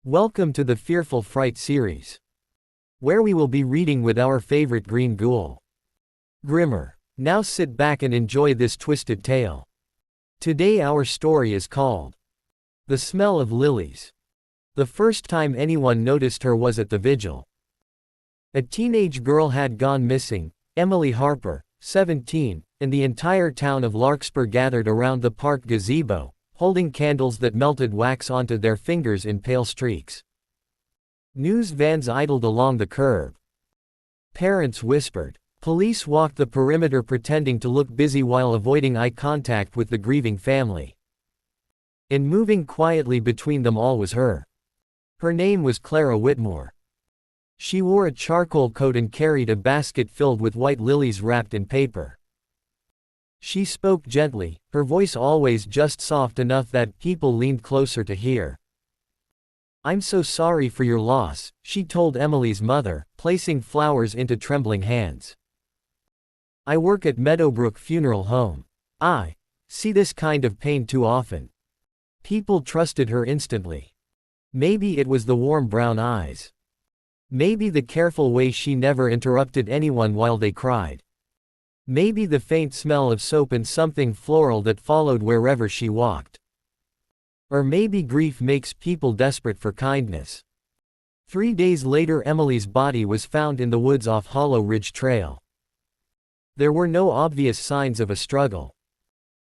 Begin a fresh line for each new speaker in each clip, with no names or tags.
Welcome to the Fearful Fright series, where we will be reading with our favorite green ghoul, Grimmer. Now sit back and enjoy this twisted tale. Today our story is called The Smell of Lilies. The first time anyone noticed her was at the vigil. A teenage girl had gone missing, Emily Harper, 17, and the entire town of Larkspur gathered around the park gazebo, holding candles that melted wax onto their fingers in pale streaks. News vans idled along the curb. Parents whispered. Police walked the perimeter pretending to look busy while avoiding eye contact with the grieving family. And moving quietly between them all was her. Her name was Clara Whitmore. She wore a charcoal coat and carried a basket filled with white lilies wrapped in paper. She spoke gently, her voice always just soft enough that people leaned closer to hear. "I'm so sorry for your loss," she told Emily's mother, placing flowers into trembling hands. "I work at Meadowbrook Funeral Home. I see this kind of pain too often." People trusted her instantly. Maybe it was the warm brown eyes. Maybe the careful way she never interrupted anyone while they cried. Maybe the faint smell of soap and something floral that followed wherever she walked. Or maybe grief makes people desperate for kindness. 3 days later, Emily's body was found in the woods off Hollow Ridge Trail. There were no obvious signs of a struggle.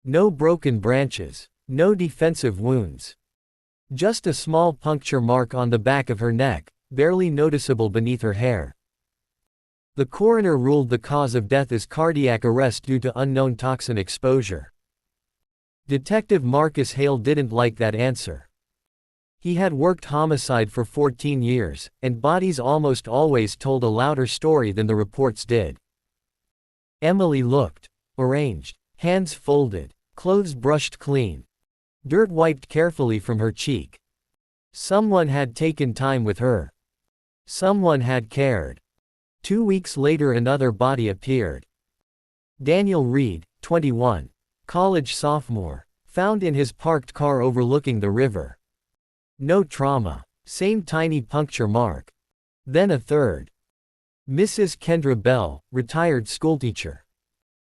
No broken branches. No defensive wounds. Just a small puncture mark on the back of her neck, barely noticeable beneath her hair. The coroner ruled the cause of death as cardiac arrest due to unknown toxin exposure. Detective Marcus Hale didn't like that answer. He had worked homicide for 14 years, and bodies almost always told a louder story than the reports did. Emily looked arranged, hands folded, clothes brushed clean, dirt wiped carefully from her cheek. Someone had taken time with her. Someone had cared. 2 weeks later, another body appeared. Daniel Reed, 21, college sophomore, found in his parked car overlooking the river. No trauma. Same tiny puncture mark. Then a third. Mrs. Kendra Bell, retired schoolteacher,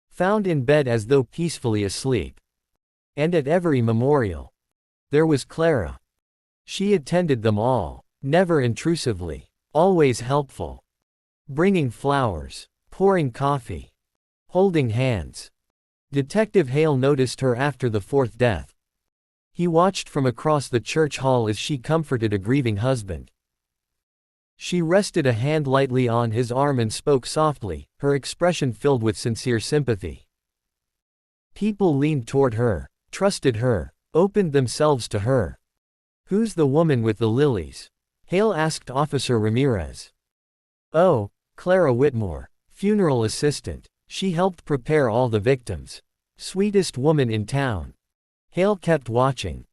found in bed as though peacefully asleep. And at every memorial, there was Clara. She attended them all, never intrusively, always helpful. Bringing flowers, pouring coffee, holding hands. Detective Hale noticed her after the fourth death. He watched from across the church hall as she comforted a grieving husband. She rested a hand lightly on his arm and spoke softly, her expression filled with sincere sympathy. People leaned toward her, trusted her, opened themselves to her. "Who's the woman with the lilies?" Hale asked Officer Ramirez. "Oh, Clara Whitmore, funeral assistant. She helped prepare all the victims. Sweetest woman in town." Hale kept watching.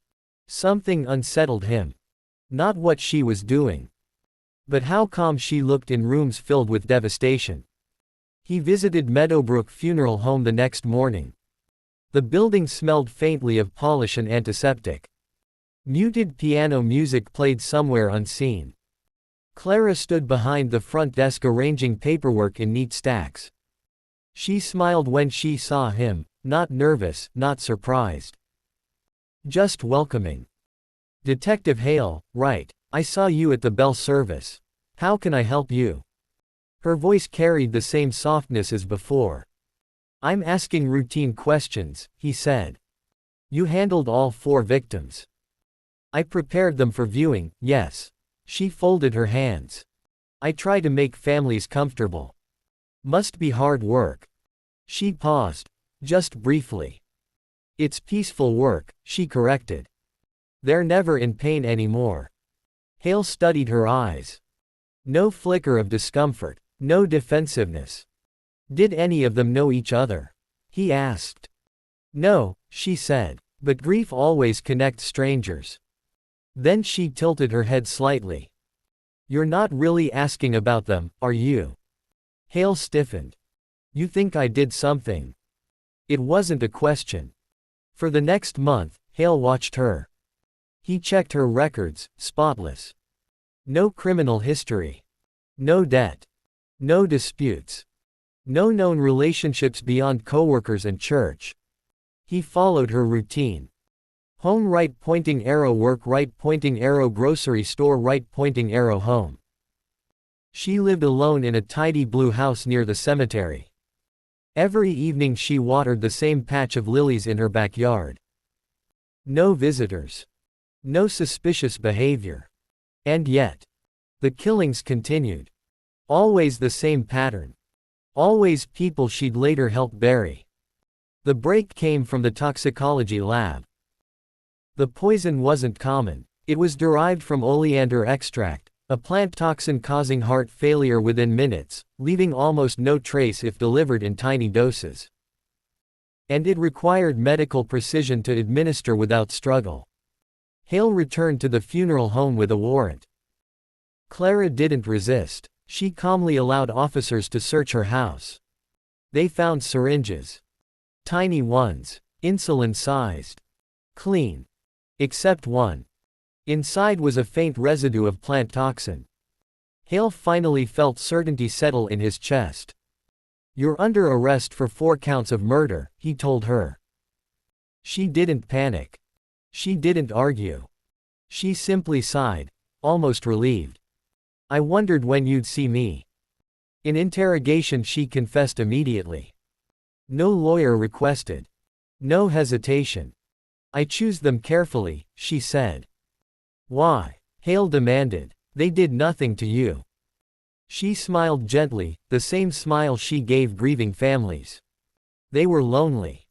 Something unsettled him. Not what she was doing, but how calm she looked in rooms filled with devastation. He visited Meadowbrook Funeral Home the next morning. The building smelled faintly of polish and antiseptic. Muted piano music played somewhere unseen. Clara stood behind the front desk arranging paperwork in neat stacks. She smiled when she saw him, not nervous, not surprised. Just welcoming. "Detective Hale, right, I saw you at the bell service. How can I help you?" Her voice carried the same softness as before. "I'm asking routine questions," he said. "You handled all 4 victims." "I prepared them for viewing, yes." She folded her hands. "I try to make families comfortable. Must be hard work." She paused. Just briefly. "It's peaceful work," she corrected. "They're never in pain anymore." Hale studied her eyes. No flicker of discomfort. No defensiveness. "Did any of them know each other?" he asked. "No," she said. "But grief always connects strangers." Then she tilted her head slightly. "You're not really asking about them, are you?" Hale stiffened. "You think I did something?" It wasn't a question. For the next month, Hale watched her. He checked her records, spotless. No criminal history. No debt. No disputes. No known relationships beyond coworkers and church. He followed her routine. Home right pointing arrow, work right pointing arrow, grocery store right pointing arrow, home. She lived alone in a tidy blue house near the cemetery. Every evening she watered the same patch of lilies in her backyard. No visitors. No suspicious behavior. And yet, the killings continued. Always the same pattern. Always people she'd later help bury. The break came from the toxicology lab. The poison wasn't common. It was derived from oleander extract, a plant toxin causing heart failure within minutes, leaving almost no trace if delivered in tiny doses. And it required medical precision to administer without struggle. Hale returned to the funeral home with a warrant. Clara didn't resist. She calmly allowed officers to search her house. They found syringes. Tiny ones. Insulin-sized. Clean. Except one. Inside was a faint residue of plant toxin. Hale finally felt certainty settle in his chest. "You're under arrest for 4 counts of murder," he told her. She didn't panic. She didn't argue. She simply sighed, almost relieved. "I wondered when you'd see me." In interrogation she confessed immediately. No lawyer requested. No hesitation. "I choose them carefully," she said. "Why?" Hale demanded. "They did nothing to you." She smiled gently, the same smile she gave grieving families. "They were lonely."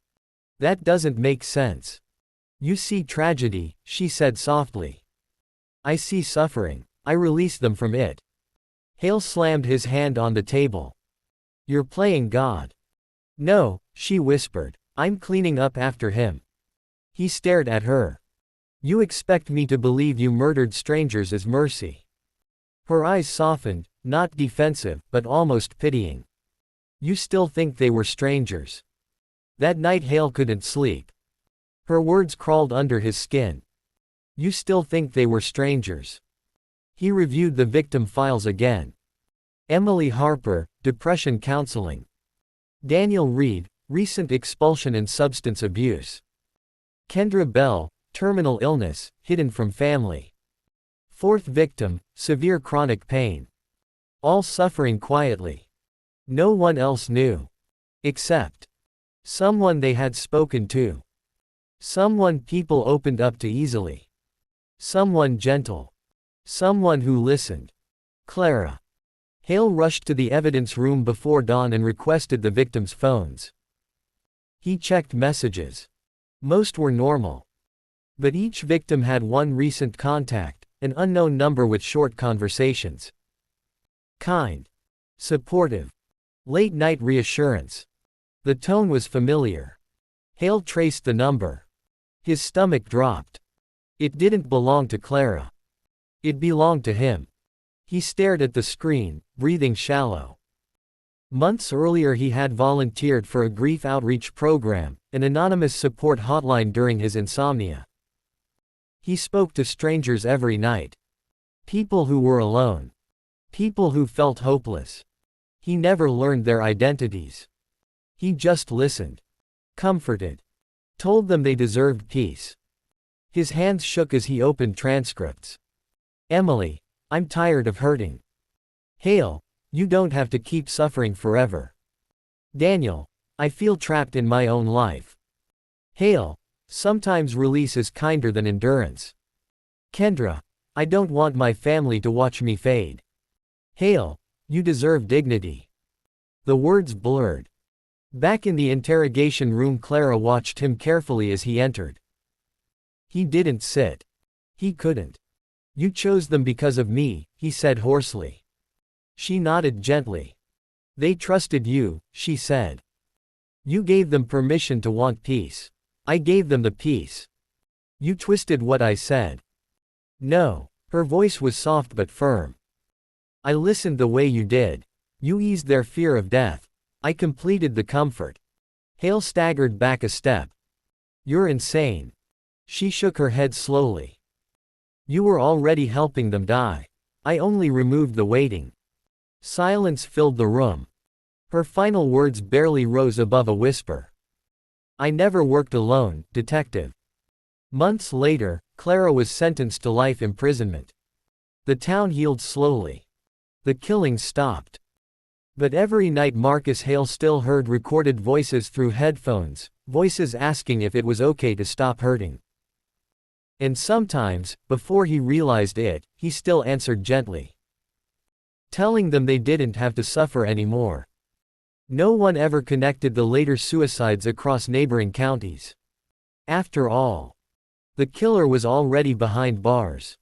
"That doesn't make sense." "You see tragedy," she said softly. "I see suffering. I release them from it." Hale slammed his hand on the table. "You're playing God." "No," she whispered. "I'm cleaning up after him." He stared at her. "You expect me to believe you murdered strangers as mercy?" Her eyes softened, not defensive, but almost pitying. "You still think they were strangers?" That night Hale couldn't sleep. Her words crawled under his skin. "You still think they were strangers?" He reviewed the victim files again. Emily Harper, depression counseling. Daniel Reed, recent expulsion and substance abuse. Kendra Bell, terminal illness, hidden from family. 4th victim, severe chronic pain. All suffering quietly. No one else knew. Except someone they had spoken to. Someone people opened up to easily. Someone gentle. Someone who listened. Clara. Hale rushed to the evidence room before dawn and requested the victims' phones. He checked messages. Most were normal. But each victim had one recent contact, an unknown number with short conversations. Kind. Supportive. Late-night reassurance. The tone was familiar. Hale traced the number. His stomach dropped. It didn't belong to Clara. It belonged to him. He stared at the screen, breathing shallow. Months earlier he had volunteered for a grief outreach program, an anonymous support hotline during his insomnia. He spoke to strangers every night. People who were alone. People who felt hopeless. He never learned their identities. He just listened. Comforted. Told them they deserved peace. His hands shook as he opened transcripts. "Emily, I'm tired of hurting." "Hale, you don't have to keep suffering forever." "Daniel, I feel trapped in my own life." "Hale, sometimes release is kinder than endurance." "Kendra, I don't want my family to watch me fade." "Hale, you deserve dignity." The words blurred. Back in the interrogation room Clara watched him carefully as he entered. He didn't sit. He couldn't. "You chose them because of me," he said hoarsely. She nodded gently. "They trusted you," she said. "You gave them permission to want peace. I gave them the peace. You twisted what I said." "No." Her voice was soft but firm. "I listened the way you did. You eased their fear of death. I completed the comfort." Hale staggered back a step. "You're insane." She shook her head slowly. "You were already helping them die." I only removed the waiting. Silence filled the room. Her final words barely rose above a whisper. I never worked alone, detective. Months later, Clara was sentenced to life imprisonment. The town healed slowly. The killings stopped. But every night Marcus Hale still heard recorded voices through headphones, voices asking if it was okay to stop hurting. And sometimes, before he realized it, he still answered gently, telling them they didn't have to suffer anymore. No one ever connected the later suicides across neighboring counties. After all, the killer was already behind bars.